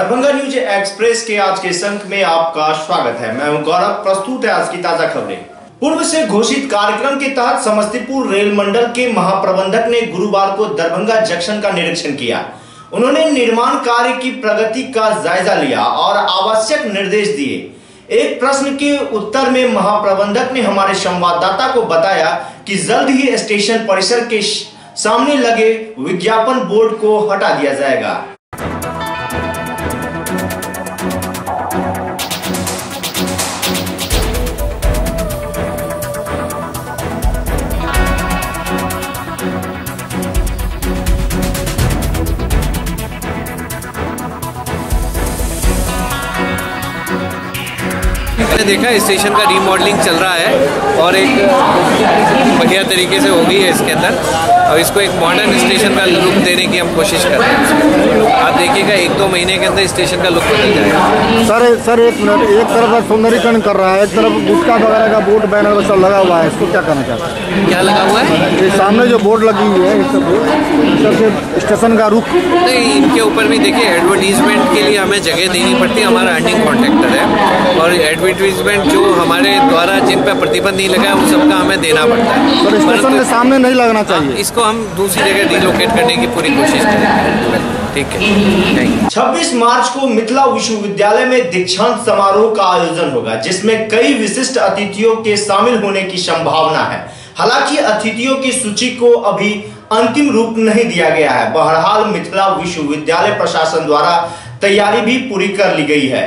Darbhanga news express के आज के अंक में आपका स्वागत है। मैं हूं गौरव। प्रस्तुत है आज की ताजा खबरें। पूर्व से घोषित कार्यक्रम के तहत समस्तीपुर रेल मंडल के महाप्रबंधक ने गुरुवार को दरभंगा जंक्शन का निरीक्षण किया। उन्होंने निर्माण कार्य की प्रगति का जायजा लिया और आवश्यक निर्देश दिए। एक प्रश्न के उत्तर में महाप्रबंधक ने हमारे संवाददाता को बताया कि जल्द ही स्टेशन परिसर के सामने लगे विज्ञापन बोर्ड को हटा दिया जाएगा। मैंने देखा स्टेशन का रीमॉडलिंग चल रहा है और एक बढ़िया तरीके से हो गई है इसके अंदर, और इसको एक मॉडर्न स्टेशन का लुक देने की हम कोशिश कर रहे हैं। आप देखिएगा 1-2 महीने के अंदर स्टेशन का लुक बदल जाएगा। सर एक मिनट, एक तरफ सौंदर्यीकरण कर रहा है, एक तरफ गुटखा वगैरह का बोर्ड बैनर सब लगा हुआ है, इसको क्या करना चाहता है? क्या लगा हुआ है? ये सामने जो बोर्ड लगी हुई है इससे स्टेशन का रुख नहीं, इनके ऊपर भी देखिए एडवर्टीजमेंट के लिए हमें जगह देनी पड़ती है। हमारा अर्निंग कॉन्ट्रैक्टर है और एडवर्टीजमेंट जो हमारे द्वारा जिन पर प्रतिबंध नहीं लगा है वो सबका हमें देना पड़ता है। तो स्टेशन के सामने नहीं लगना चाहिए। इसको हम दूसरी जगह डिलोकेट करने की पूरी कोशिश करेंगे। ठीक है। 26 मार्च को मिथिला विश्वविद्यालय में दीक्षांत समारोह का आयोजन होगा, जिसमें कई विशिष्ट अतिथियों के शामिल होने की संभावना है। हालांकि अतिथियों की सूची को अभी अंतिम रूप नहीं दिया गया है। बहरहाल मिथिला विश्वविद्यालय प्रशासन द्वारा तैयारी भी पूरी कर ली गई है।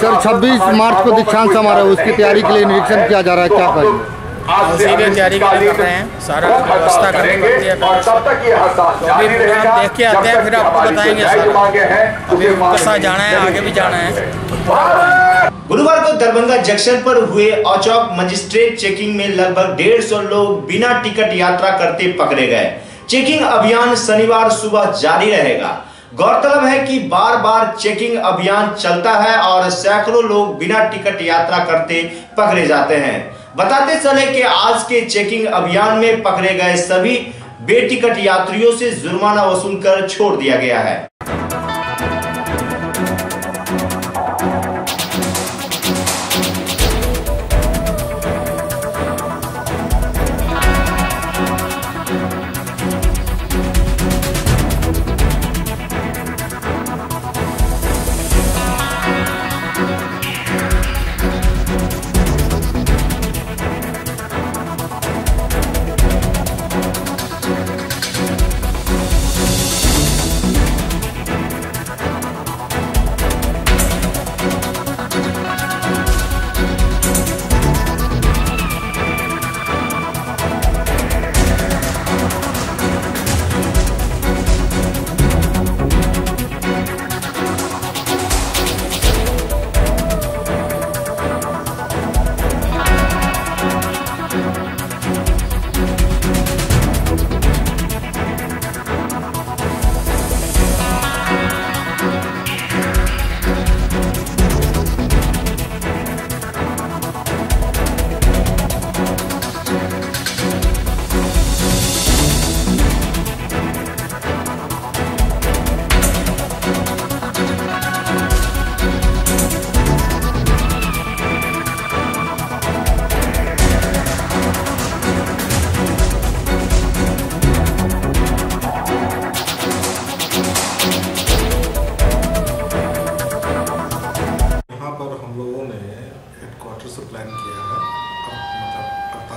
सर 26 मार्च को दीक्षांत समारोह, उसकी तैयारी के लिए निरीक्षण किया जा रहा है, क्या करें? उसी की तैयारी कर रहे हैं, सारा व्यवस्था करनी पड़ती है। तो अभी प्रोग्राम देख के आते हैं, फिर आपको बताएंगे। अभी कैसा जाना है, आगे भी जाना है। गुरुवार को दरभंगा जंक्शन पर हुए औचक मजिस्ट्रेट चेकिंग में लगभग 150 लोग बिना टिकट यात्रा करते पकड़े गए। चेकिंग अभियान शनिवार सुबह जारी रहेगा। गौरतलब है कि बार बार चेकिंग अभियान चलता है और सैकड़ों लोग बिना टिकट यात्रा करते पकड़े जाते हैं। बताते चले कि आज के चेकिंग अभियान में पकड़े गए सभी बेटिकट यात्रियों से जुर्माना वसूल कर छोड़ दिया गया है।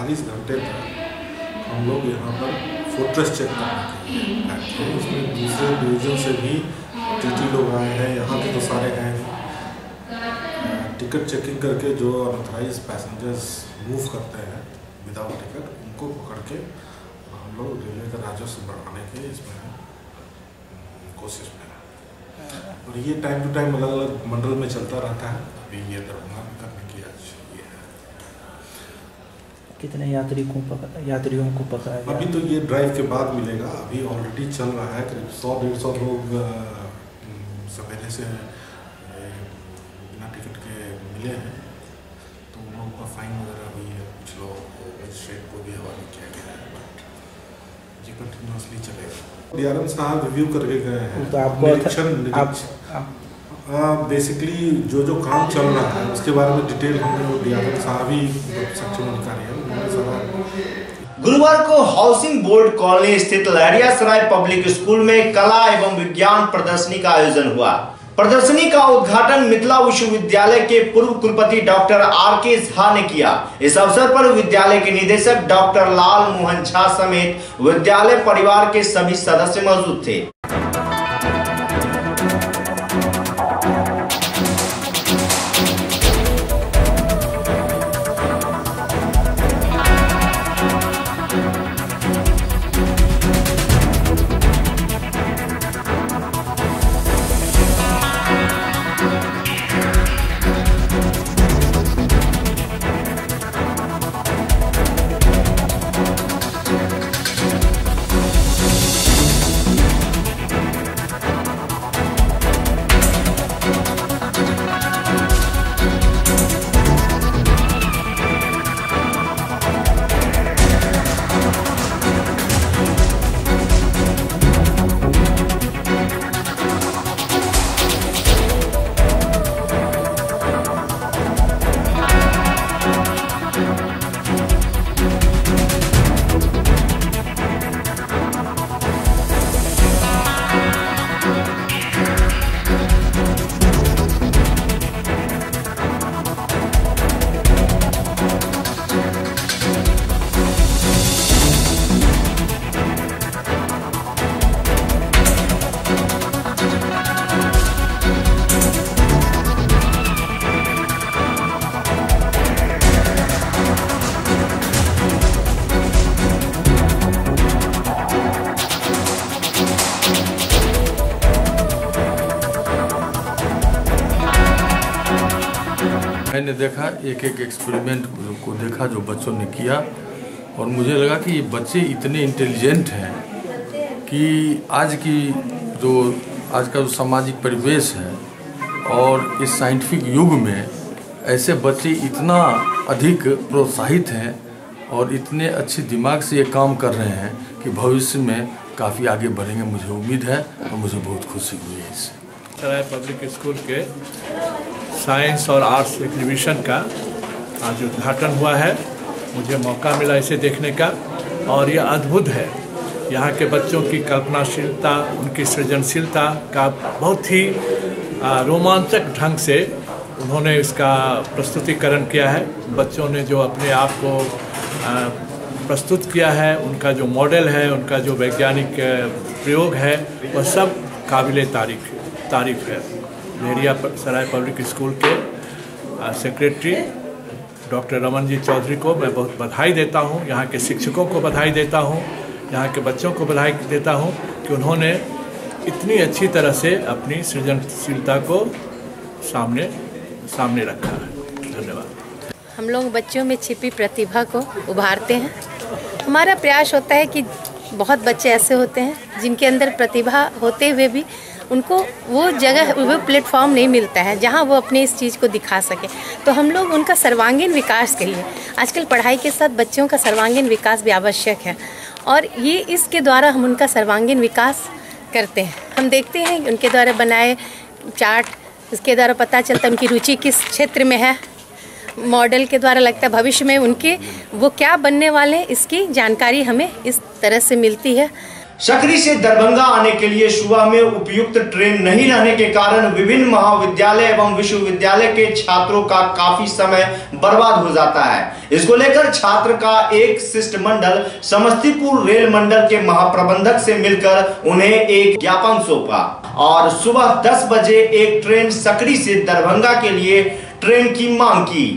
48 घंटे तक हम लोग यहाँ पर फोर्ट्रेस चेक करने के लिए आए थे। इसमें दूसरे डिवीज़न से भी टीटी लोग आए हैं, यहाँ के तो सारे हैं। टिकट चेकिंग करके जो अनऑथराइज पैसेंजर्स मूव करते हैं विदाउट टिकट, उनको पकड़ के हम लोग रेलवे का राजस्व बढ़ाने के इसमें कोशिश में है। और ये टाइम टू टाइम अलग अलग मंडल में चलता रहता है। अभी ये दरभंगा में करने की आज ये है। कितने यात्रियों को पकड़ा गया? अभी तो ये ड्राइव के बाद मिलेगा, अभी ऑलरेडी चल रहा है। करीब 100-150 लोग सवेरे से बिना टिकट के मिले हैं, तो उन लोगों का फाइन वगैरह हुई है। कुछ लोग मजिस्ट्रेट को भी हवाले किया गया है, बट ये कंटिन्यूसली चलेगा। डीआरएम साहब रिव्यू करके गए हैं। तो आपको बेसिकली जो काम चल रहा है उसके बारे में डिटेल हमने डीआरएम साहब ही सक्षम अधिकारी है, उन्होंने सारा। गुरुवार को हाउसिंग बोर्ड कॉलोनी स्थित लहरियासराय पब्लिक स्कूल में कला एवं विज्ञान प्रदर्शनी का आयोजन हुआ। प्रदर्शनी का उद्घाटन मिथिला विश्वविद्यालय के पूर्व कुलपति डॉक्टर आर.के. झा ने किया। इस अवसर पर विद्यालय के निदेशक डॉक्टर लाल मोहन झा समेत विद्यालय परिवार के सभी सदस्य मौजूद थे। मैंने देखा एक एक्सपेरिमेंट को देखा जो बच्चों ने किया, और मुझे लगा कि ये बच्चे इतने इंटेलिजेंट हैं कि आज का जो सामाजिक परिवेश है और इस साइंटिफिक युग में ऐसे बच्चे इतना अधिक प्रोत्साहित हैं और इतने अच्छे दिमाग से ये काम कर रहे हैं कि भविष्य में काफ़ी आगे बढ़ेंगे। मुझे उम्मीद है और मुझे बहुत खुशी हुई है इससे। सराय पब्लिक स्कूल के साइंस और आर्ट्स एग्जीबिशन का आज उद्घाटन हुआ है। मुझे मौका मिला इसे देखने का, और यह अद्भुत है। यहाँ के बच्चों की कल्पनाशीलता, उनकी सृजनशीलता का बहुत ही रोमांचक ढंग से उन्होंने इसका प्रस्तुतिकरण किया है। बच्चों ने जो अपने आप को प्रस्तुत किया है, उनका जो मॉडल है, उनका जो वैज्ञानिक प्रयोग है, वह सब काबिल तारीफ है। लहरियासराय पब्लिक स्कूल के सेक्रेटरी डॉक्टर रमनजीत चौधरी को मैं बहुत बधाई देता हूँ। यहाँ के शिक्षकों को बधाई देता हूँ, यहाँ के बच्चों को बधाई देता हूँ कि उन्होंने इतनी अच्छी तरह से अपनी सृजनशीलता को सामने रखा है। धन्यवाद। हम लोग बच्चों में छिपी प्रतिभा को उभारते हैं। हमारा प्रयास होता है कि बहुत बच्चे ऐसे होते हैं जिनके अंदर प्रतिभा होते हुए भी उनको वो जगह, वो प्लेटफॉर्म नहीं मिलता है जहां वो अपने इस चीज़ को दिखा सके। तो हम लोग उनका सर्वांगीण विकास के लिए, आजकल पढ़ाई के साथ बच्चों का सर्वांगीण विकास भी आवश्यक है, और ये इसके द्वारा हम उनका सर्वांगीण विकास करते हैं। हम देखते हैं उनके द्वारा बनाए चार्ट, इसके द्वारा पता चलता है उनकी रुचि किस क्षेत्र में है। मॉडल के द्वारा लगता है भविष्य में उनके वो क्या बनने वाले हैं, इसकी जानकारी हमें इस तरह से मिलती है। सकरी से दरभंगा आने के लिए सुबह में उपयुक्त ट्रेन नहीं रहने के कारण विभिन्न महाविद्यालय एवं विश्वविद्यालय के छात्रों का काफी समय बर्बाद हो जाता है। इसको लेकर छात्र का एक शिष्टमंडल समस्तीपुर रेल मंडल के महाप्रबंधक से मिलकर उन्हें एक ज्ञापन सौंपा और सुबह 10 बजे एक ट्रेन सकरी से दरभंगा के लिए ट्रेन की मांग की।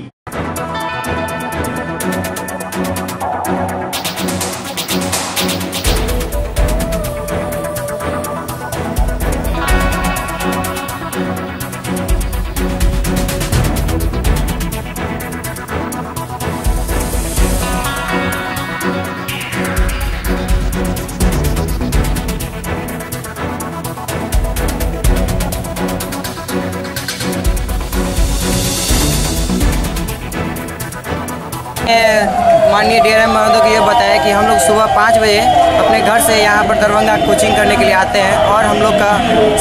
माननीय डीआरएम महोदय को ये बताया कि हम लोग सुबह 5 बजे अपने घर से यहाँ पर दरभंगा कोचिंग करने के लिए आते हैं और हम लोग का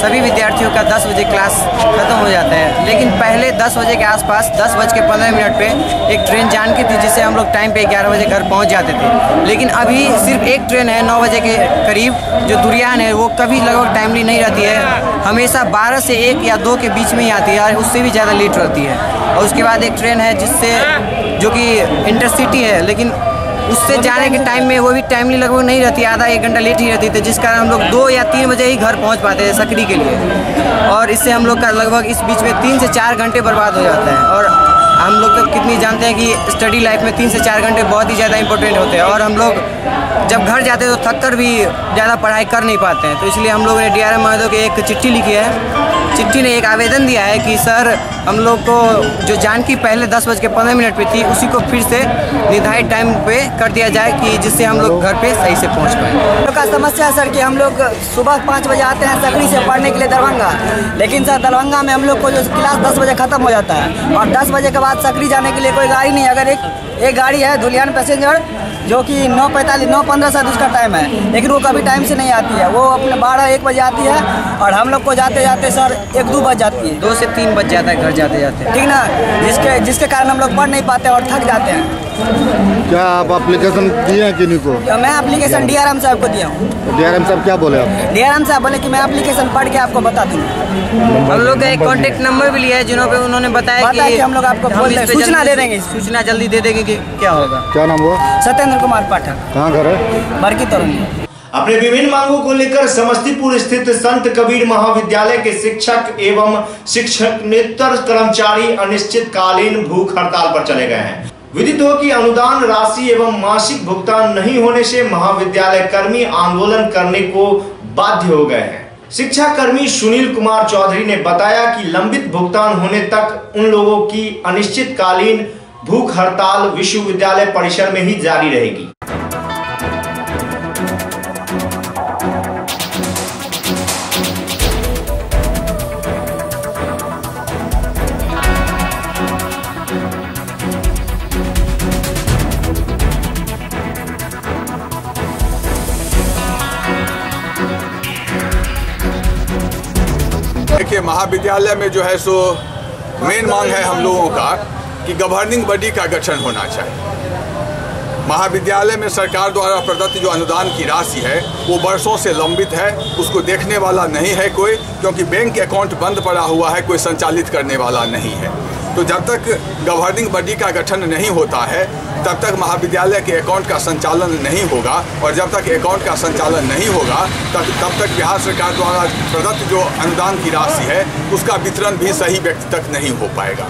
सभी विद्यार्थियों का 10 बजे क्लास खत्म हो जाता है। लेकिन पहले 10 बजे के आसपास 10:15 पे एक ट्रेन जान की थी जिससे हम लोग टाइम पे 11 बजे घर पहुँच जाते थे। लेकिन अभी सिर्फ एक ट्रेन है 9 बजे के करीब जो दुरियान है, वो कभी लगभग टाइमली नहीं रहती है, हमेशा 12 से 1 या 2 के बीच में ही आती है और उससे भी ज़्यादा लेट रहती है। और उसके बाद एक ट्रेन है जिससे जो कि इंटरसिटी है, लेकिन उससे जाने के टाइम में वो भी टाइमली लगभग नहीं रहती, आधा 1 घंटा लेट ही रहती थी, जिस कारण हम लोग 2 या 3 बजे ही घर पहुंच पाते हैं सकरी के लिए। और इससे हम लोग का लगभग इस बीच में 3 से 4 घंटे बर्बाद हो जाता है। और हम लोग तो कितनी जानते हैं कि स्टडी लाइफ में 3 से 4 घंटे बहुत ही ज़्यादा इंपॉर्टेंट होते हैं और हम लोग जब घर जाते हैं तो थक कर भी ज़्यादा पढ़ाई कर नहीं पाते हैं। तो इसलिए हम लोगों ने डीआरएम महोदय को एक चिट्ठी लिखी है। चिट्ठी ने एक आवेदन दिया है कि सर हम लोग को जो जानकी पहले 10:15 पे थी उसी को फिर से निर्धारित टाइम पे कर दिया जाए कि जिससे हम लोग घर पे सही से पहुंच पाएँ। हम लोग का समस्या है सर कि हम लोग सुबह 5 बजे आते हैं सकरी से पढ़ने के लिए दरभंगा, लेकिन सर दरभंगा में हम लोग को जो क्लास 10 बजे ख़त्म हो जाता है और 10 बजे के बाद सकरी जाने के लिए कोई गाड़ी नहीं। अगर एक गाड़ी है धुलियान पैसेंजर जो कि 9:15 शायद उसका टाइम है, लेकिन वो कभी टाइम से नहीं आती है, वो अपने 12-1 बजे आती है और हम लोग को जाते जाते सर 1-2 बज जाती है, 2 से 3 बज जाता है घर जाते जाते, ठीक ना, जिसके कारण हम लोग पढ़ नहीं पाते और थक जाते हैं। क्या आप एप्लीकेशन दिए हैं किन्हीं को? मैं एप्लीकेशन डीआरएम साहब को दिया हूँ। डीआरएम साहब क्या बोले आप? डीआरएम साहब बोले कि मैं एप्लीकेशन पढ़ के आपको बता दूँगा। हम लोग का एक कॉन्टेक्ट नंबर भी लिया है जिन्हों पे उन्होंने बताया कि हम लोग आपको सूचना दे देंगे, सूचना जल्दी दे देंगे कि क्या होगा। क्या नाम हुआ? सत्येंद्र कुमार पाठक। कहाँ घर है? बरकी तोरनी। अपने विभिन्न मांगों को लेकर समस्तीपुर स्थित संत कबीर महाविद्यालय के शिक्षक एवं शिक्षकेतर कर्मचारी अनिश्चितकालीन भूख हड़ताल पर चले गए हैं। विदित हो कि अनुदान राशि एवं मासिक भुगतान नहीं होने से महाविद्यालय कर्मी आंदोलन करने को बाध्य हो गए हैं। शिक्षा कर्मी सुनील कुमार चौधरी ने बताया कि लंबित भुगतान होने तक उन लोगों की अनिश्चितकालीन भूख हड़ताल विश्वविद्यालय परिसर में ही जारी रहेगी। देखिए, महाविद्यालय में जो है सो मेन मांग है हम लोगों का कि गवर्निंग बॉडी का गठन होना चाहिए। महाविद्यालय में सरकार द्वारा प्रदत्त जो अनुदान की राशि है वो वर्षों से लंबित है, उसको देखने वाला नहीं है कोई, क्योंकि बैंक अकाउंट बंद पड़ा हुआ है, कोई संचालित करने वाला नहीं है। तो जब तक गवर्निंग बॉडी का गठन नहीं होता है तब तक महाविद्यालय के अकाउंट का संचालन नहीं होगा, और जब तक अकाउंट का संचालन नहीं होगा तब तक बिहार सरकार द्वारा प्रदत्त जो अनुदान की राशि है उसका वितरण भी सही व्यक्ति तक नहीं हो पाएगा।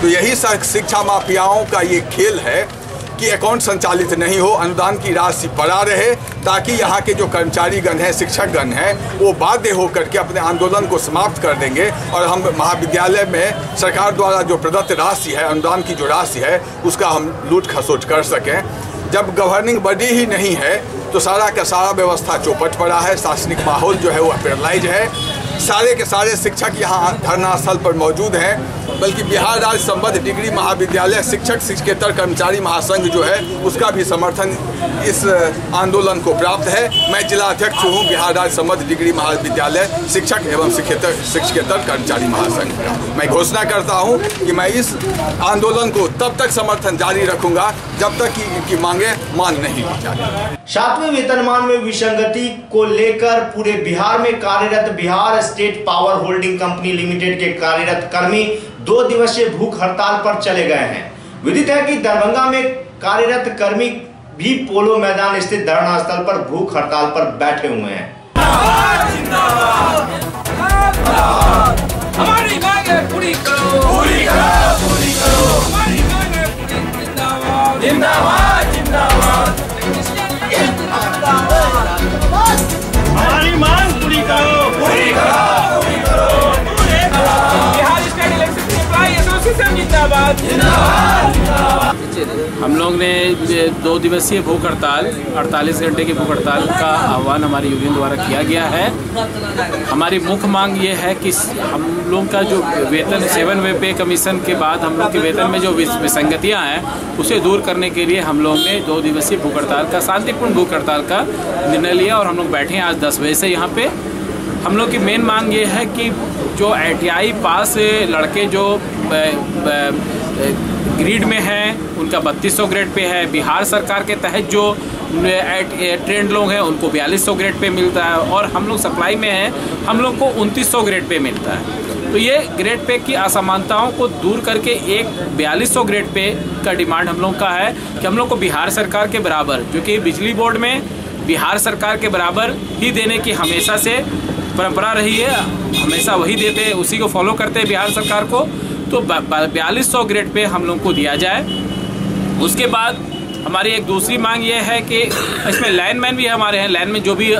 तो यही शिक्षा माफियाओं का ये खेल है कि अकाउंट संचालित नहीं हो, अनुदान की राशि पड़ा रहे, ताकि यहाँ के जो कर्मचारीगण हैं, शिक्षकगण हैं, वो बाध्य होकर के अपने आंदोलन को समाप्त कर देंगे और हम महाविद्यालय में सरकार द्वारा जो प्रदत्त राशि है, अनुदान की जो राशि है, उसका हम लूट खसोट कर सकें। जब गवर्निंग बॉडी ही नहीं है तो सारा का सारा व्यवस्था चौपट पड़ा है, शासनिक माहौल जो है वो पैरालाइज है। सारे के सारे शिक्षक यहाँ धरना स्थल पर मौजूद हैं, बल्कि बिहार राज्य संबद्ध डिग्री महाविद्यालय शिक्षक शिक्षकेतर कर्मचारी महासंघ जो है उसका भी समर्थन इस आंदोलन को प्राप्त है। मैं जिला अध्यक्ष हूँ बिहार राज्य संबद्ध डिग्री महाविद्यालय शिक्षक एवं शिक्षकेतर कर्मचारी महासंघ का। मैं घोषणा करता हूँ कि मैं इस आंदोलन को तब तक समर्थन जारी रखूंगा जब तक कि इनकी मांगे मान नहीं ली जाती। 7वें वेतनमान में विसंगति को लेकर पूरे बिहार में कार्यरत Bihar state power holding company limited के कार्यरत कर्मी 2 दिवसीय भूख हड़ताल पर चले गए हैं। विदित है कि दरभंगा में कार्यरत कर्मी भी पोलो मैदान स्थित धरना स्थल पर भूख हड़ताल पर बैठे हुए हैं। हमारी मांगे पूरी करो, पूरी करो, पूरी करो। हमारी मांगे पूरी, जिंदाबाद, जिंदाबाद, जिंदाबाद। हमारी मांग पूरी करो, पूरी करो, पूरी करो। Bihar state electricity supply association जिंदाबाद, जिंदाबाद, जिंदाबाद। हम लोग ने 2 दिवसीय भूख हड़ताल 48 घंटे की भूख हड़ताल का आह्वान हमारी यूनियन द्वारा किया गया है। हमारी मुख्य मांग ये है कि हम लोग का जो वेतन 7 वे पे कमीशन के बाद हम लोग के वेतन में जो विसंगतियां हैं उसे दूर करने के लिए हम लोग ने 2 दिवसीय भूख हड़ताल का शांतिपूर्ण भूख हड़ताल का निर्णय लिया और हम लोग बैठे हैं आज 10 बजे से यहाँ पे। हम लोग की मेन मांग ये है कि जो ITI पास लड़के जो ग्रेड में हैं उनका 3200 ग्रेड पे है। बिहार सरकार के तहत जो ट्रेंड लोग हैं उनको 4200 ग्रेड पे मिलता है और हम लोग सप्लाई में हैं हम लोग को 2900 ग्रेड पे मिलता है। तो ये ग्रेड पे की असमानताओं को दूर करके एक 4200 ग्रेड पे का डिमांड हम लोग का है कि हम लोग को बिहार सरकार के बराबर, जो कि बिजली बोर्ड में बिहार सरकार के बराबर ही देने की हमेशा से परंपरा रही है, हमेशा वही देते हैं, उसी को फॉलो करते हैं बिहार सरकार को। तो 4200 ग्रेड पे हम लोग को दिया जाए। उसके बाद हमारी एक दूसरी मांग ये है कि इसमें लाइनमैन भी हमारे हैं, लाइनमैन जो भी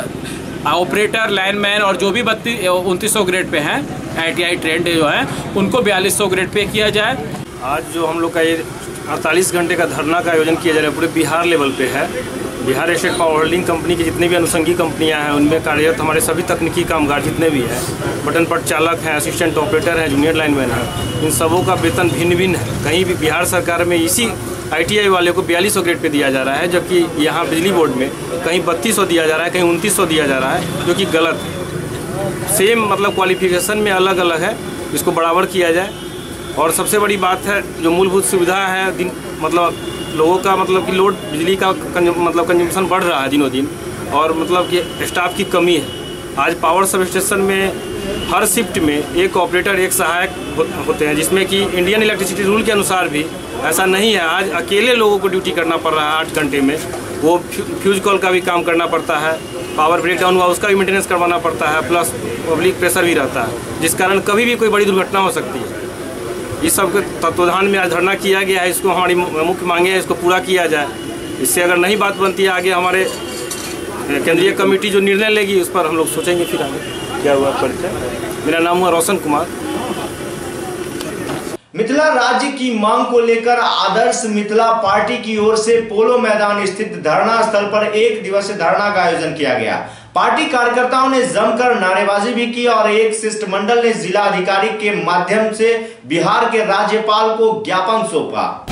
ऑपरेटर लाइनमैन और जो भी 2900 ग्रेड पे हैं ITI ट्रेंड जो है उनको 4200 ग्रेड पे किया जाए। आज जो हम लोग का ये 48 घंटे का धरना का आयोजन किया जा रहा है पूरे बिहार लेवल पे है। Bihar state power holding company की जितनी भी अनुषंगी कंपनियां हैं उनमें कार्यरत हमारे सभी तकनीकी कामगार जितने भी हैं, बटन पर चालक हैं, असिस्टेंट ऑपरेटर हैं, जूनियर लाइनमैन हैं, इन सबों का वेतन भिन्न भिन्न है। कहीं भी बिहार सरकार में इसी ITI वाले को 4200 ग्रेड पे दिया जा रहा है, जबकि यहाँ बिजली बोर्ड में कहीं 3200 दिया जा रहा है, कहीं 2900 दिया जा रहा है, जो कि गलत है। सेम मतलब क्वालिफिकेशन में अलग अलग है, इसको बराबर किया जाए। और सबसे बड़ी बात है जो मूलभूत सुविधा है, दिन मतलब लोगों का मतलब कि लोड बिजली का कंजम्पशन बढ़ रहा है दिनों दिन, और मतलब कि स्टाफ की कमी है। आज पावर सब स्टेशन में हर शिफ्ट में एक ऑपरेटर एक सहायक होते हैं, जिसमें कि इंडियन इलेक्ट्रिसिटी रूल के अनुसार भी ऐसा नहीं है। आज अकेले लोगों को ड्यूटी करना पड़ रहा है 8 घंटे में, वो फ्यूज कॉल का भी काम करना पड़ता है, पावर ब्रेक डाउन हुआ उसका भी मेंटेनेंस करवाना पड़ता है, प्लस पब्लिक प्रेशर भी रहता है, जिस कारण कभी भी कोई बड़ी दुर्घटना हो सकती है। इस सब के तत्वाधान में आज धरना किया गया है। इसको हमारी मुख्य मांगे है, इसको पूरा किया जाए। इससे अगर नहीं बात बनती है आगे हमारे केंद्रीय कमेटी जो निर्णय लेगी उस पर हम लोग सोचेंगे फिर आगे क्या हुआ। परिचय, मेरा नाम हुआ रोशन कुमार। मिथिला राज्य की मांग को लेकर आदर्श मिथिला पार्टी की ओर से पोलो मैदान स्थित धरना स्थल पर 1 दिवसीय धरना का आयोजन किया गया। पार्टी कार्यकर्ताओं ने जमकर नारेबाजी भी की और एक शिष्टमंडल ने जिला अधिकारी के माध्यम से बिहार के राज्यपाल को ज्ञापन सौंपा।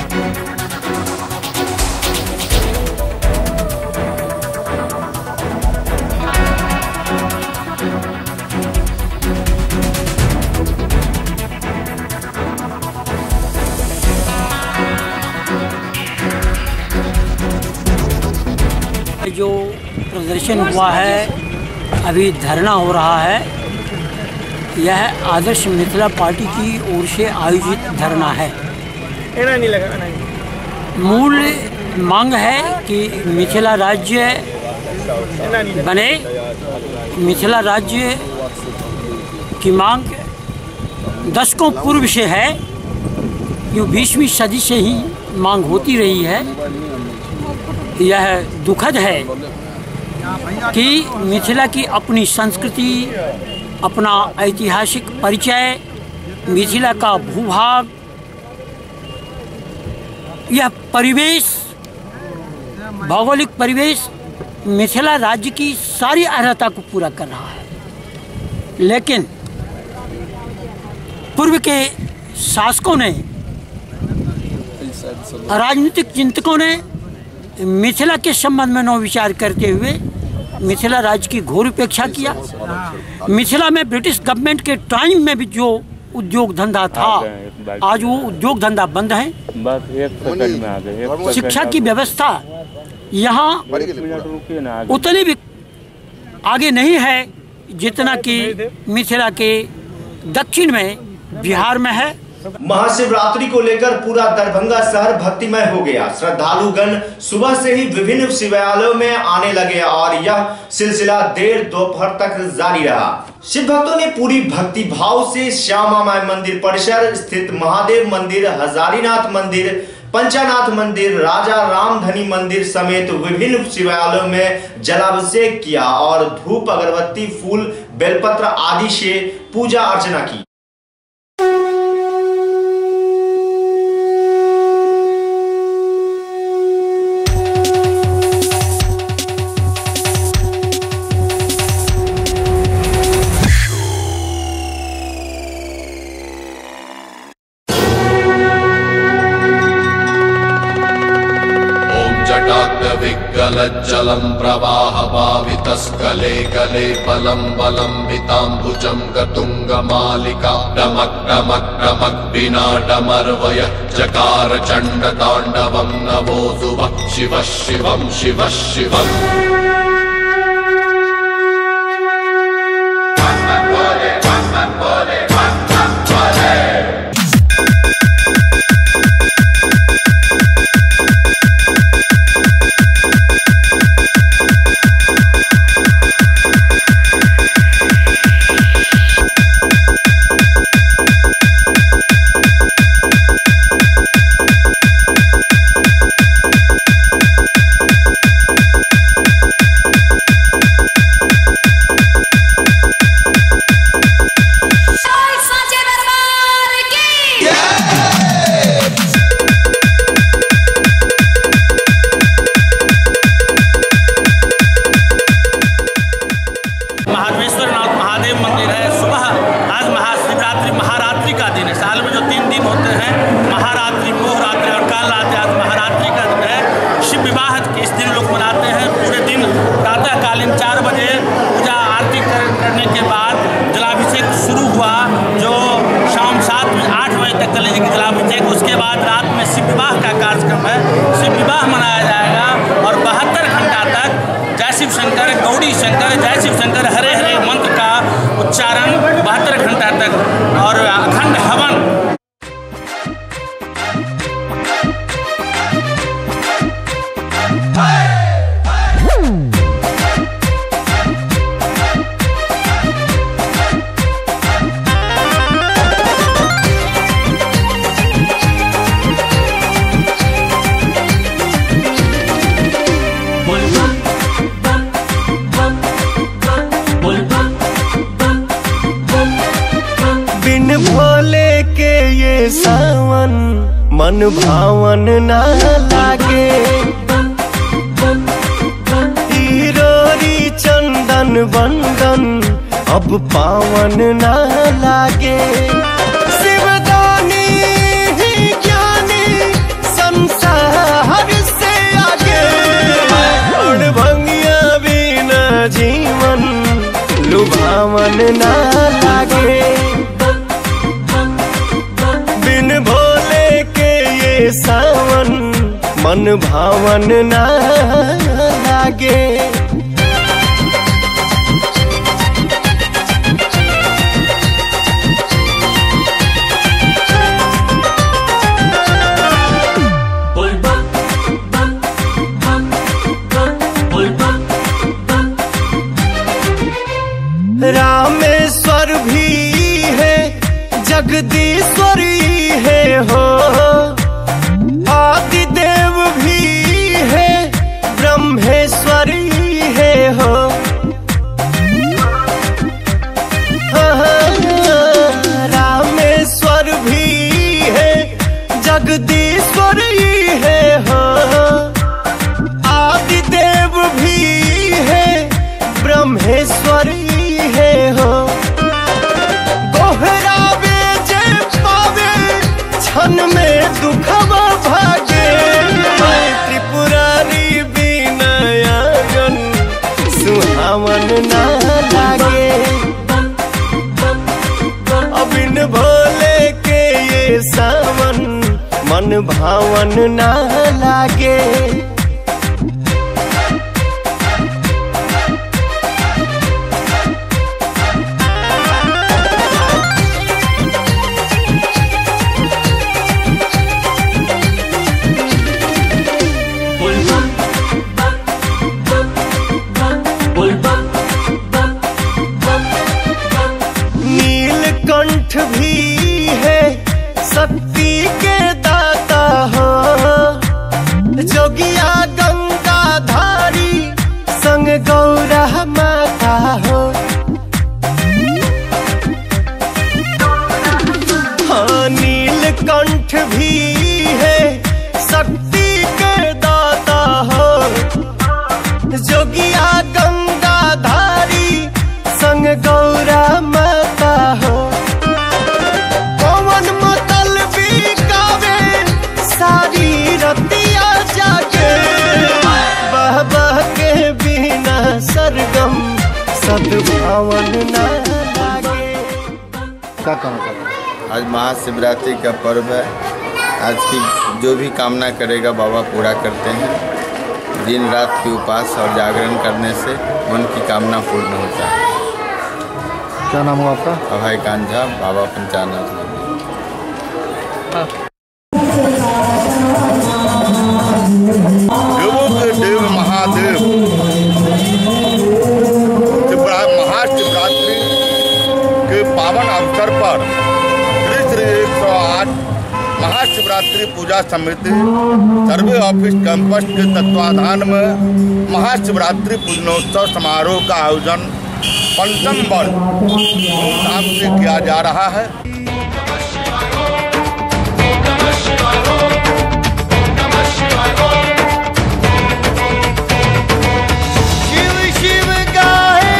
जो प्रदर्शन हुआ है, अभी धरना हो रहा है, यह आदर्श मिथिला पार्टी की ओर से आयोजित धरना है। मूल मांग है कि मिथिला राज्य बने। मिथिला राज्य की मांग दशकों पूर्व से है, जो 20वीं सदी से ही मांग होती रही है। यह दुखद है कि मिथिला की अपनी संस्कृति, अपना ऐतिहासिक परिचय, मिथिला का भूभाग, यह परिवेश, भौगोलिक परिवेश मिथिला राज्य की सारी अर्हता को पूरा कर रहा है, लेकिन पूर्व के शासकों ने, राजनीतिक चिंतकों ने मिथिला के संबंध में नवविचार करते हुए मिथिला राज्य की घोर उपेक्षा किया। मिथिला में ब्रिटिश गवर्नमेंट के टाइम में भी जो उद्योग धंधा था, आज वो उद्योग धंधा बंद है। शिक्षा की व्यवस्था यहाँ उतनी भी आगे नहीं है जितना कि मिथिला के दक्षिण में, बिहार में है। महाशिवरात्रि को लेकर पूरा दरभंगा शहर भक्तिमय हो गया। श्रद्धालुगण सुबह से ही विभिन्न शिवालयों में आने लगे और यह सिलसिला देर दोपहर तक जारी रहा। शिव भक्तों ने पूरी भक्ति भाव से श्यामा माई मंदिर परिसर स्थित महादेव मंदिर, हजारीनाथ मंदिर, पंचानाथ मंदिर, राजा रामधनी मंदिर समेत विभिन्न शिवालयों में जलाभिषेक किया और धूप, अगरबत्ती, फूल, बेलपत्र आदि से पूजा अर्चना की। विग्गलज्जलं प्रवाहपावितस्कले कले बलं बलम्बिताम्बुजं गतुङ्गमालिका डमक् विनाडमर्वय चकार चण्डताण्डवं नवोऽसुवः शिवः शिवं शिवः शिवम्। मन भावन ना लागे, हीरोरी चंदन बंदन अब पावन ना लागे। शिवदानी ही ज्ञानी संसार से आगे, और भंगिया बिना जीवन लुभावन ना लागे। बिन भोले के ये सावन मन भावन ना लागे। रामेश्वर भी है जगदीश्वरी है हो, आदिदेव भी है ब्रह्मेश्वरी है हो। रामेश्वर भी है जगदीश्वरी है हो, आदिदेव भी है ब्रह्मेश्वरी है हो। गोहरा बेजे से दुखवा भागे, त्रिपुरारी बीनायन सुहावन ना लागे। अबिन भोले के ये सावन मन भावन ना लागे। नीलकंठ भी है शक्ति के दाता हो, जोगिया गंगाधारी संग गौरा माता हो। हाँ नीलकंठ भी है शक्ति के दाता हो, जोगिया गंगाधारी संग गौरा माता हो। पवन मतलबी गावे सारी रतिया जागे, बह बह के बिना सरगम सद्भावन ना लागे। क्या कहना चाहते हैं? आज महाशिवरात्रि का पर्व है। आज की जो भी कामना करेगा बाबा पूरा करते हैं। दिन रात की उपास और जागरण करने से मन की कामना पूर्ण होता है। क्या नाम हुआ आपका? अभय कांझा, बाबा पंचानाथ मंदिर। देवों के देव महादेव महाशिवरात्रि के पावन अवसर पर श्री 108 महाशिवरात्रि पूजा समिति सर्वे ऑफिस कैंपस के तत्वाधान में महाशिवरात्रि पूजनोत्सव समारोह का आयोजन पंचम वर्ष धूमधाम से किया जा रहा है। शिव शिव गाए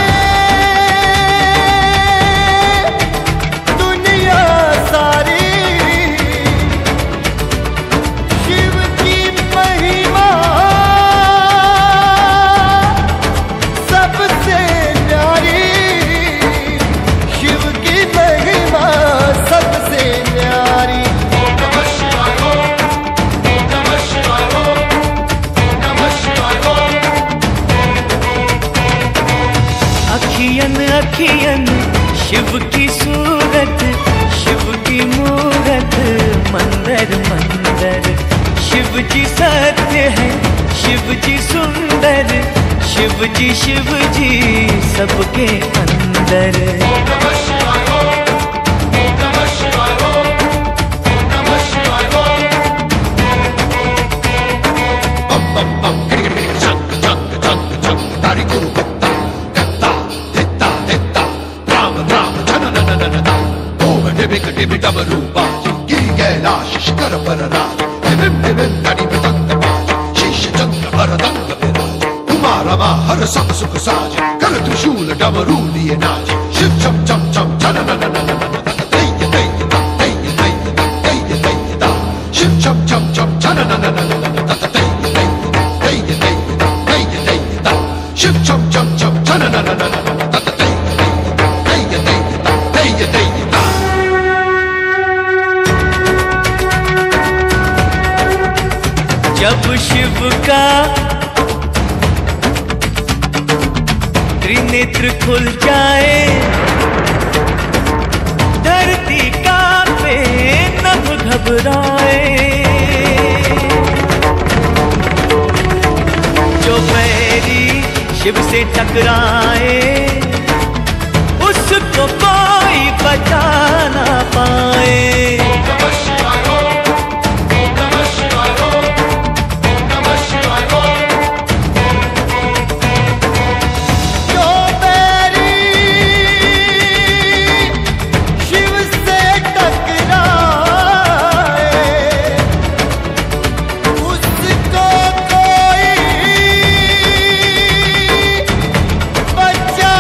दुनिया सारी, शिव की महिमा सबसे न्यारी, शिव की महिमा सबसे न्यारी। अखियन अखियन शिव की सूरत, शिव की मूरत मंदिर मंदिर। शिव जी सत्य है, शिव जी सुंदर, शिव जी सबके अंदर। हर सब सुख साज कर त्रिशूल डमरू लिए नाच। शिव चम चम चम चन न न न शिव चम चम चम चन न न शिव चम चम चम चन न जब शिव का त्रिनेत्र खुल जाए, धरती कांपे नभ घबराए। जो बैरी शिव से टकराए, उसको कोई बचा ना पाए। बचा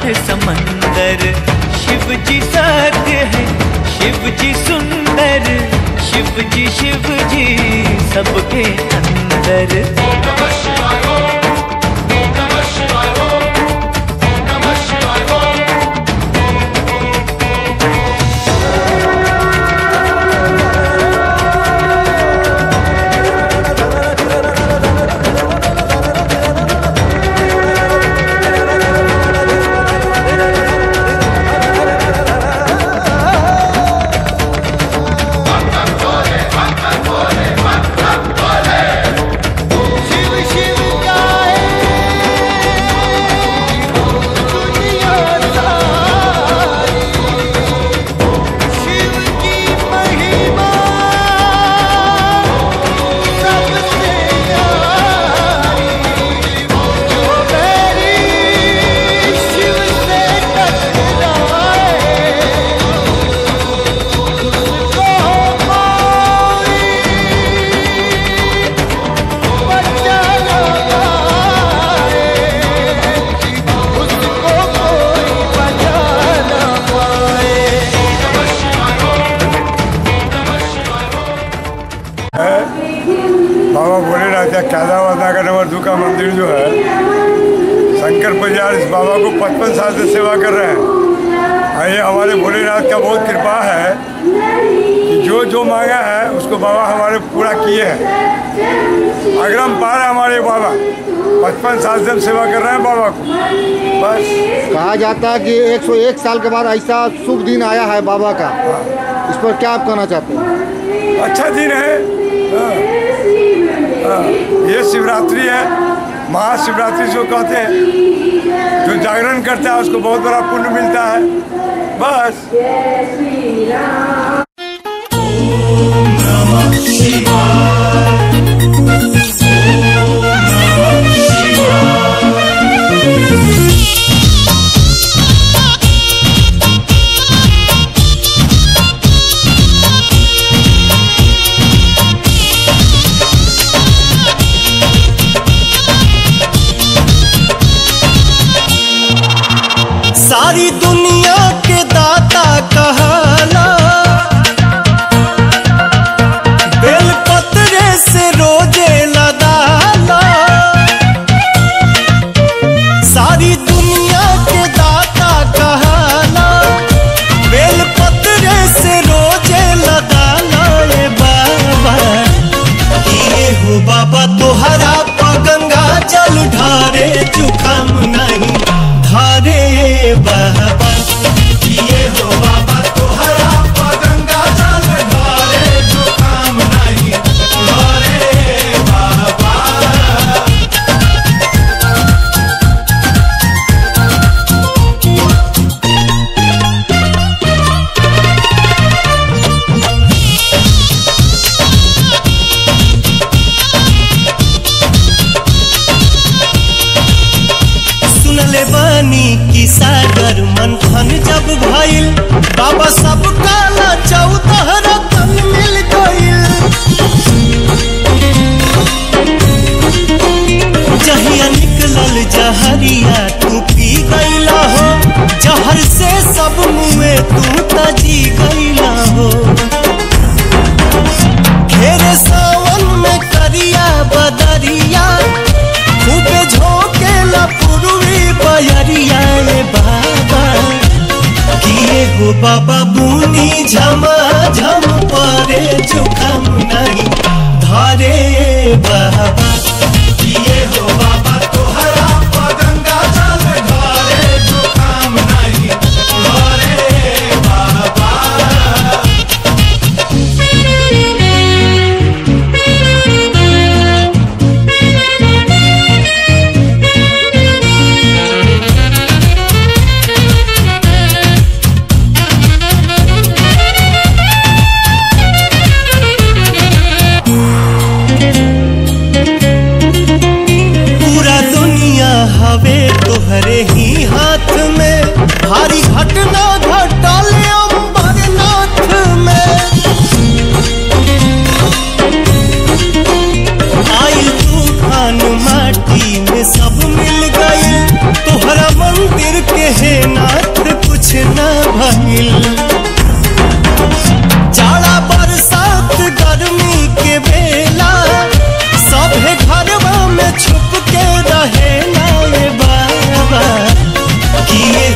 साथ समंदर। शिव जी सत्य है, शिव जी सुंदर, शिव जी सबके अंदर। बाबा भोलेनाथ का कैदावादा का नंबर 2 का मंदिर जो है, शंकर पुजारी इस बाबा को 55 साल से सेवा कर रहे हैं। ये हमारे भोलेनाथ का बहुत कृपा है कि जो जो मांगा है उसको बाबा हमारे पूरा किए हैं। अग्रम पार है हमारे बाबा, 55 साल से हम सेवा कर रहे हैं बाबा को। बस कहा जाता है कि 101 साल के बाद ऐसा शुभ दिन आया है बाबा का, इस पर क्या आप कहना चाहते हैं? अच्छा दिन है। ये शिवरात्रि है, महाशिवरात्रि जो कहते हैं। जो जागरण करता है उसको बहुत बड़ा पुण्य मिलता है। बस ओम नमः शिवाय, ओम नमः शिवाय। सारी दुनिया के दाता कहला, बेलपत्रे से रोजे लदाला। सारी दुनिया के दाता कहला, बेलपत्रे से रोजे लदाला। ये बाबा ये हो बाबा तोहरा गंगा जल ढारे, जुकाम नहीं धारे बाबा। ये हो बाबा तोहरा गंगा जल ढारे, जुकाम नहीं धारे बाबा। सुनले बानी की सागर मंथन जब भइल, बाबा सब काला 14 रतन मिल गइल। जहिया निकलल जहरिया तू पी गइला हो, जहर से सब मुए तू तजी गइला हो। घेरे सावन में करिया बदरिया, खूबे झोंकेला पूर्वी बयरिया। ये बाबा किए हो बाबा बुनी झमा झम परे, जुकाम नहीं धारे बाबा। किए हो बाबा तोहरा गंगा जल ढारे, जुकाम नहीं धारे बाबा।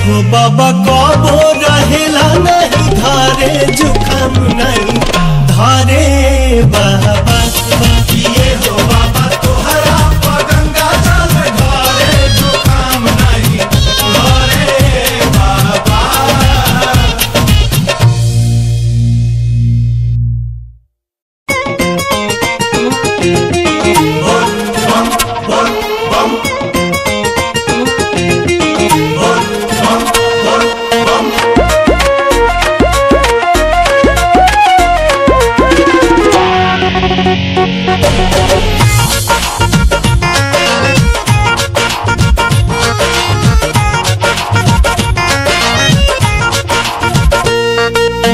हो बाबा कबो रहेला नहीं धारे जुखाम नहीं धारे बाबा ये हो बाबा तोहरा गंगा जल धारे जुखाम नहीं धारे बाबा।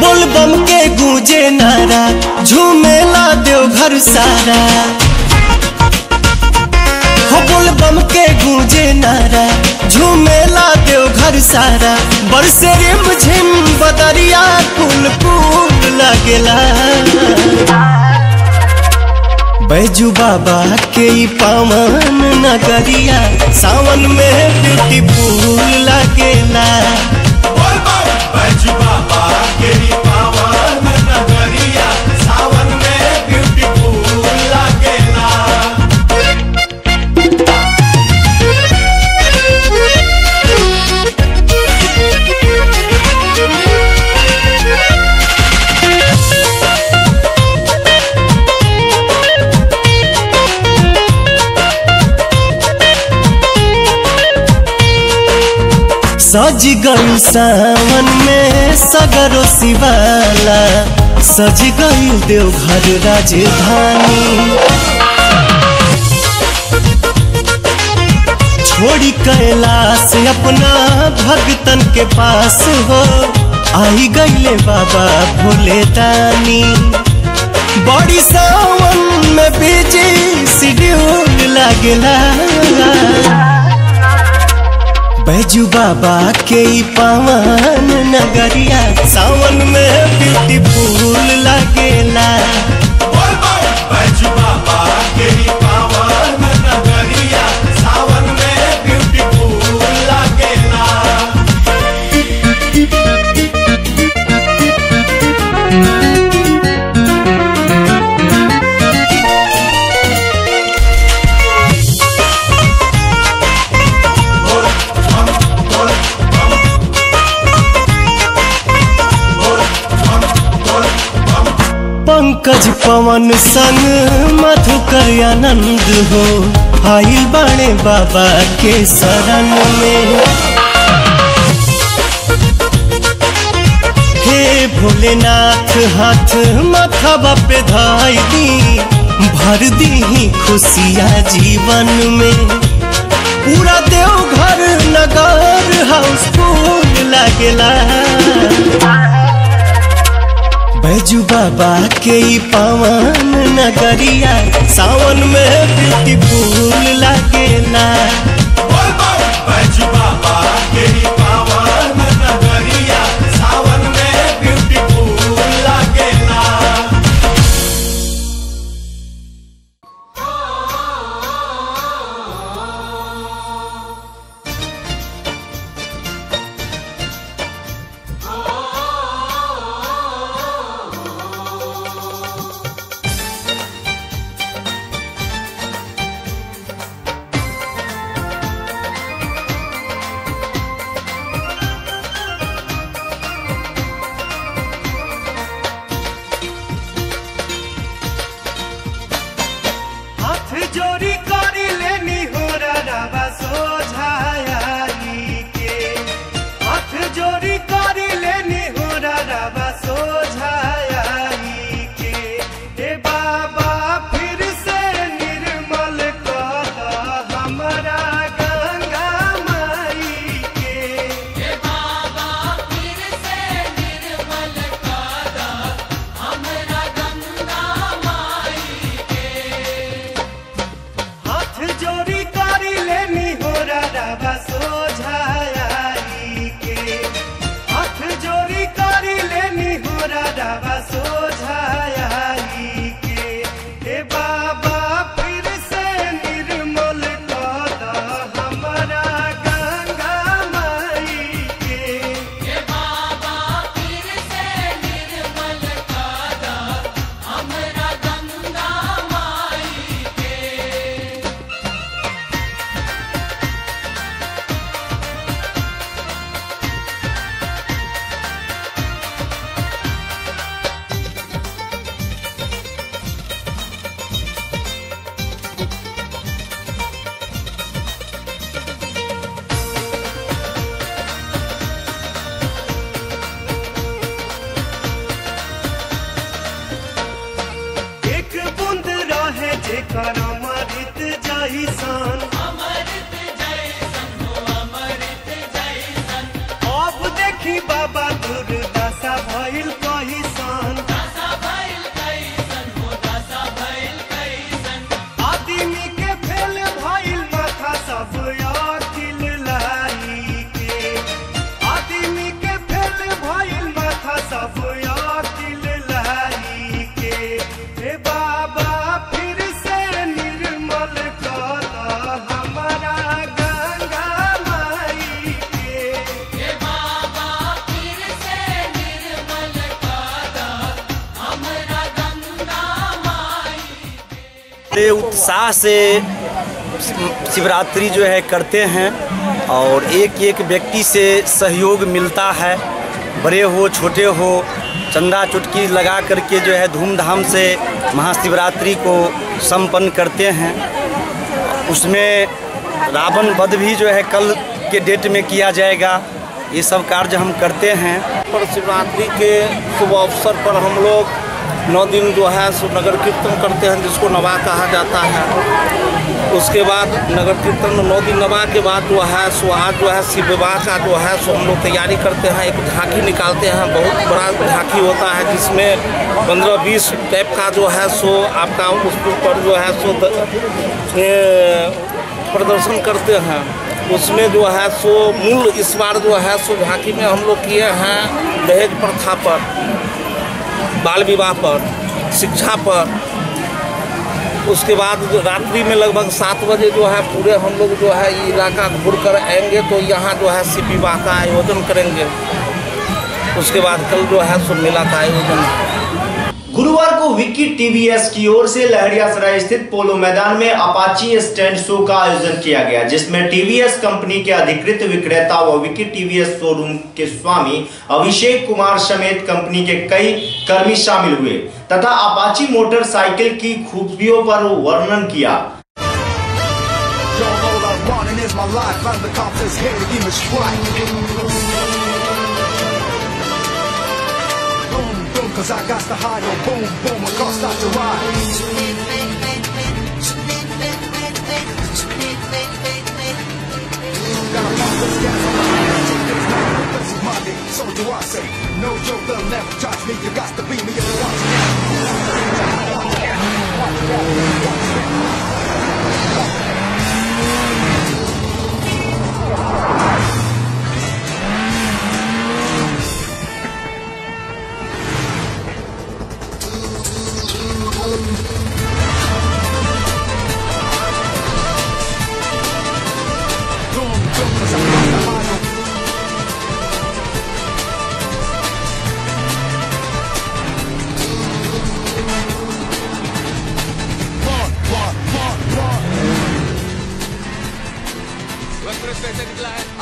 बोलबम के गूंजे नारा झूमेला देवघर सारा हो बोलबम के गूंजे नारा झूमेला देवघर सारा बरसे रिम झिम बदरिया कुल कुल लगेला बैजू बाबा के ई पावन नगरिया सावन में ब्यूटीफुल लगेला बैजू बाबा के ही पावन नगरिया सावन में ब्यूटीफुल लगेला। सज गई सावन में सगरो शिवाला सज गई देवघर राजधानी छोड़ी कैलाश अपना भगतन के पास हो आई गईले बाबा भोले दानी बड़ी सावन में बिजी शेड्यूल लगेला बैजू बाबा के ई पावन नगरिया सावन में ब्यूटीफुल लगेला बैजू बाबा के ई पावन नगरिया सावन में ब्यूटीफुल लगेला। पंकज पवन संग मधुकर आनंद हो आइल बाणे बाबा के शरण में हे भोलेनाथ हाथ माथा पे धाई दी भर दी खुशियाँ जीवन में पूरा देवघर नगर हाउसफुल लगेला बैजू बाबा के ई पावन नगरिया सावन में ब्यूटीफुल लगेला बैजू बाबा के ई पावन नगरिया सावन में ब्यूटीफुल लगेला। देवघर अमृत जैसन अब देखी बाबा दुर्दशा भइल कहिसन आदमी के फेल भइल माथा सब अखिल लाई के आदमी के फेल भइल माथा सब अखिल लाई के हे बाबा फिर से निर्मल कर हमारा गंगा माई के हे बाबा फिर से निर्मल कर हमारा गंगा माई बड़े उत्साह से शिवरात्रि जो है करते हैं और एक एक व्यक्ति से सहयोग मिलता है, बड़े हो छोटे हो चंदा चुटकी लगा करके जो है धूमधाम से महाशिवरात्रि को संपन्न करते हैं। उसमें रावण वध भी जो है कल के डेट में किया जाएगा। ये सब कार्य हम करते हैं। पर शिवरात्रि के शुभ अवसर पर हम लोग 9 दिन जो है सो नगर कीर्तन करते हैं, जिसको नवा कहा जाता है। उसके बाद नगर कीर्तन 9 दिन नवा के बाद जो है सो आज जो है शिव विवाह का जो है सो हम लोग तैयारी करते हैं। एक झांकी निकालते हैं, बहुत बड़ा झांकी होता है जिसमें 15-20 टाइप का जो है सो आपका उस पर जो है सो प्रदर्शन करते हैं। उसमें जो है सो मूल इस बार जो है सो झांकी में हम लोग किए हैं दहेज प्रथा पर, बाल विवाह पर, शिक्षा पर। उसके बाद रात्रि में लगभग 7 बजे जो है पूरे हम लोग जो है ये इलाका घूर कर आएंगे तो यहाँ जो है शिव विवाह का आयोजन करेंगे। उसके बाद कल जो है सो मेला का आयोजन। गुरुवार को विक्की टीवीएस की ओर से लहरियासराय स्थित पोलो मैदान में अपाची स्टैंड शो का आयोजन किया गया, जिसमें टीवीएस कंपनी के अधिकृत विक्रेता व विक्की टीवीएस शोरूम के स्वामी अभिषेक कुमार समेत कंपनी के कई कर्मी शामिल हुए तथा अपाची मोटरसाइकिल की खूबियों पर वर्णन किया। Cause I got the high on boom, boom, I can't stop to ride. Got a pump this gas on my head, take this now, this is my day, so do I say. No joke, they'll never touch me, you got to be me if you want to.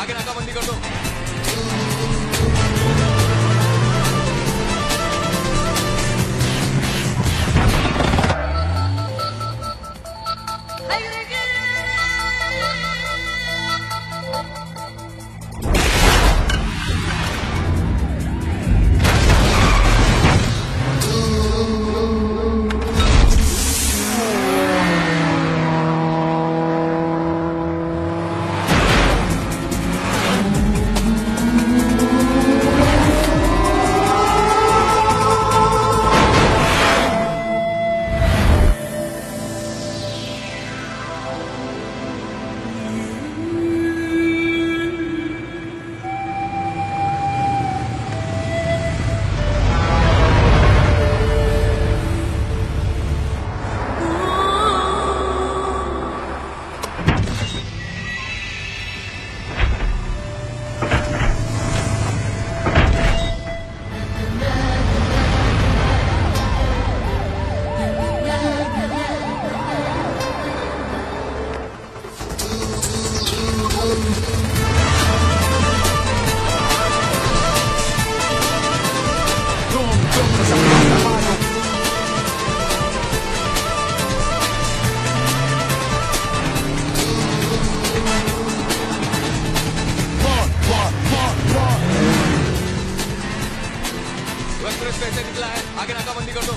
आगे नाकाबंदी कर दो। निकला है, आगे नाकाबंदी कर दो।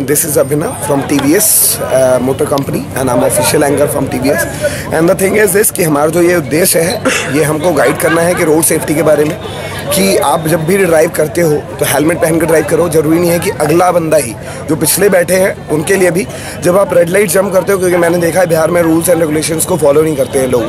This is Abhinav from TVS Motor Company and I'm official anchor from TVS. And the thing is this कि हमारा जो ये उद्देश्य है ये हमको गाइड करना है कि रोड सेफ्टी के बारे में कि आप जब भी ड्राइव करते हो तो हेलमेट पहन कर ड्राइव करो। ज़रूरी नहीं है कि अगला बंदा ही जो पिछले बैठे हैं उनके लिए भी जब आप रेड लाइट जंप करते हो, क्योंकि मैंने देखा है बिहार में रूल्स एंड रेगुलेशंस को फॉलो नहीं करते हैं लोग,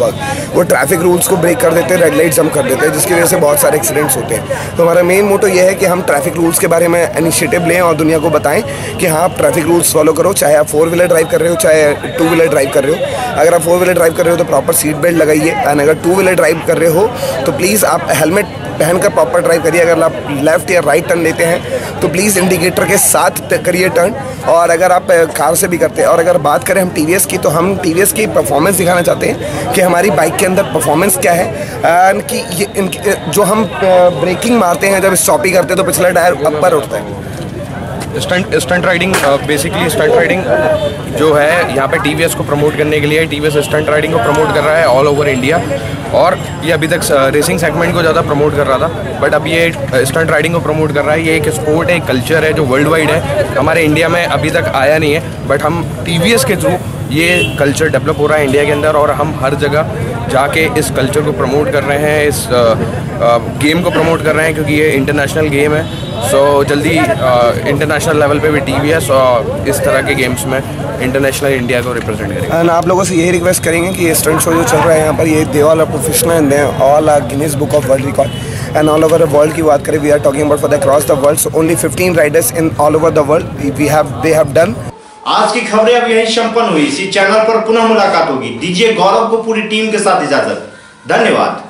वो ट्रैफिक रूल्स को ब्रेक कर देते हैं, रेड लाइट जंप कर देते हैं, जिसकी वजह से बहुत सारे एक्सीडेंट्स होते हैं। तो हमारा मेन मोटो ये है कि हम ट्रैफिक रूल्स के बारे में इनिशिएटिव लें और दुनिया को बताएं कि हाँ आप ट्रैफिक रूल्स फॉलो करो, चाहे आप 4 व्हीलर ड्राइव कर रहे हो चाहे 2 व्हीलर ड्राइव कर रहे हो। अगर आप 4 व्हीलर ड्राइव कर रहे हो तो प्रॉपर सीट बेल्ट लगाइए, एंड अगर 2 व्हीलर ड्राइव कर रहे हो तो प्लीज़ आप हेलमेट पहनकर प्रॉपर ड्राइव करिए। अगर आप लेफ्ट या राइट टर्न लेते हैं तो प्लीज़ इंडिकेटर के साथ करिए टर्न, और अगर आप कार से भी करते हैं। और अगर बात करें हम टीवीएस की, तो हम टीवीएस की परफॉर्मेंस दिखाना चाहते हैं कि हमारी बाइक के अंदर परफॉर्मेंस क्या है, एंड कि ये जो हम ब्रेकिंग मारते हैं जब स्टॉपी करते हैं तो पिछला टायर ऊपर उठता है। Stunt riding basically stunt riding जो है यहाँ पे टीवीएस को प्रमोट करने के लिए टीवीएस स्टंट राइडिंग को प्रमोट कर रहा है ऑल ओवर इंडिया। और ये अभी तक रेसिंग सेगमेंट को ज़्यादा प्रमोट कर रहा था, बट अब ये स्टंट राइडिंग को प्रमोट कर रहा है। ये एक स्पोर्ट है, एक कल्चर है जो वर्ल्ड वाइड है, हमारे इंडिया में अभी तक आया नहीं है, बट हम टीवीएस के थ्रू ये कल्चर डेवलप हो रहा है इंडिया के अंदर, और हम हर जगह जाके इस कल्चर को प्रमोट कर रहे हैं, इस गेम को प्रमोट कर रहे हैं, क्योंकि ये इंटरनेशनल गेम है। सो जल्दी इंटरनेशनल लेवल पे भी टीवीएस और इस तरह के गेम्स में इंटरनेशनल इंडिया को रिप्रेजेंट करेंगे। एंड आप लोगों से यही रिक्वेस्ट करेंगे कि ये स्टंट शो जो चल रहा है यहाँ पर, ये they all are professional and they all are Guinness book of world record and all over the world की बात करें, we are talking about for the across the world, so only 15 riders in all over the world they have done. आज की खबरें अब यही संपन्न हुई। इसी चैनल पर पुनः मुलाकात होगी। दीजिए गौरव को पूरी टीम के साथ इजाजत। धन्यवाद।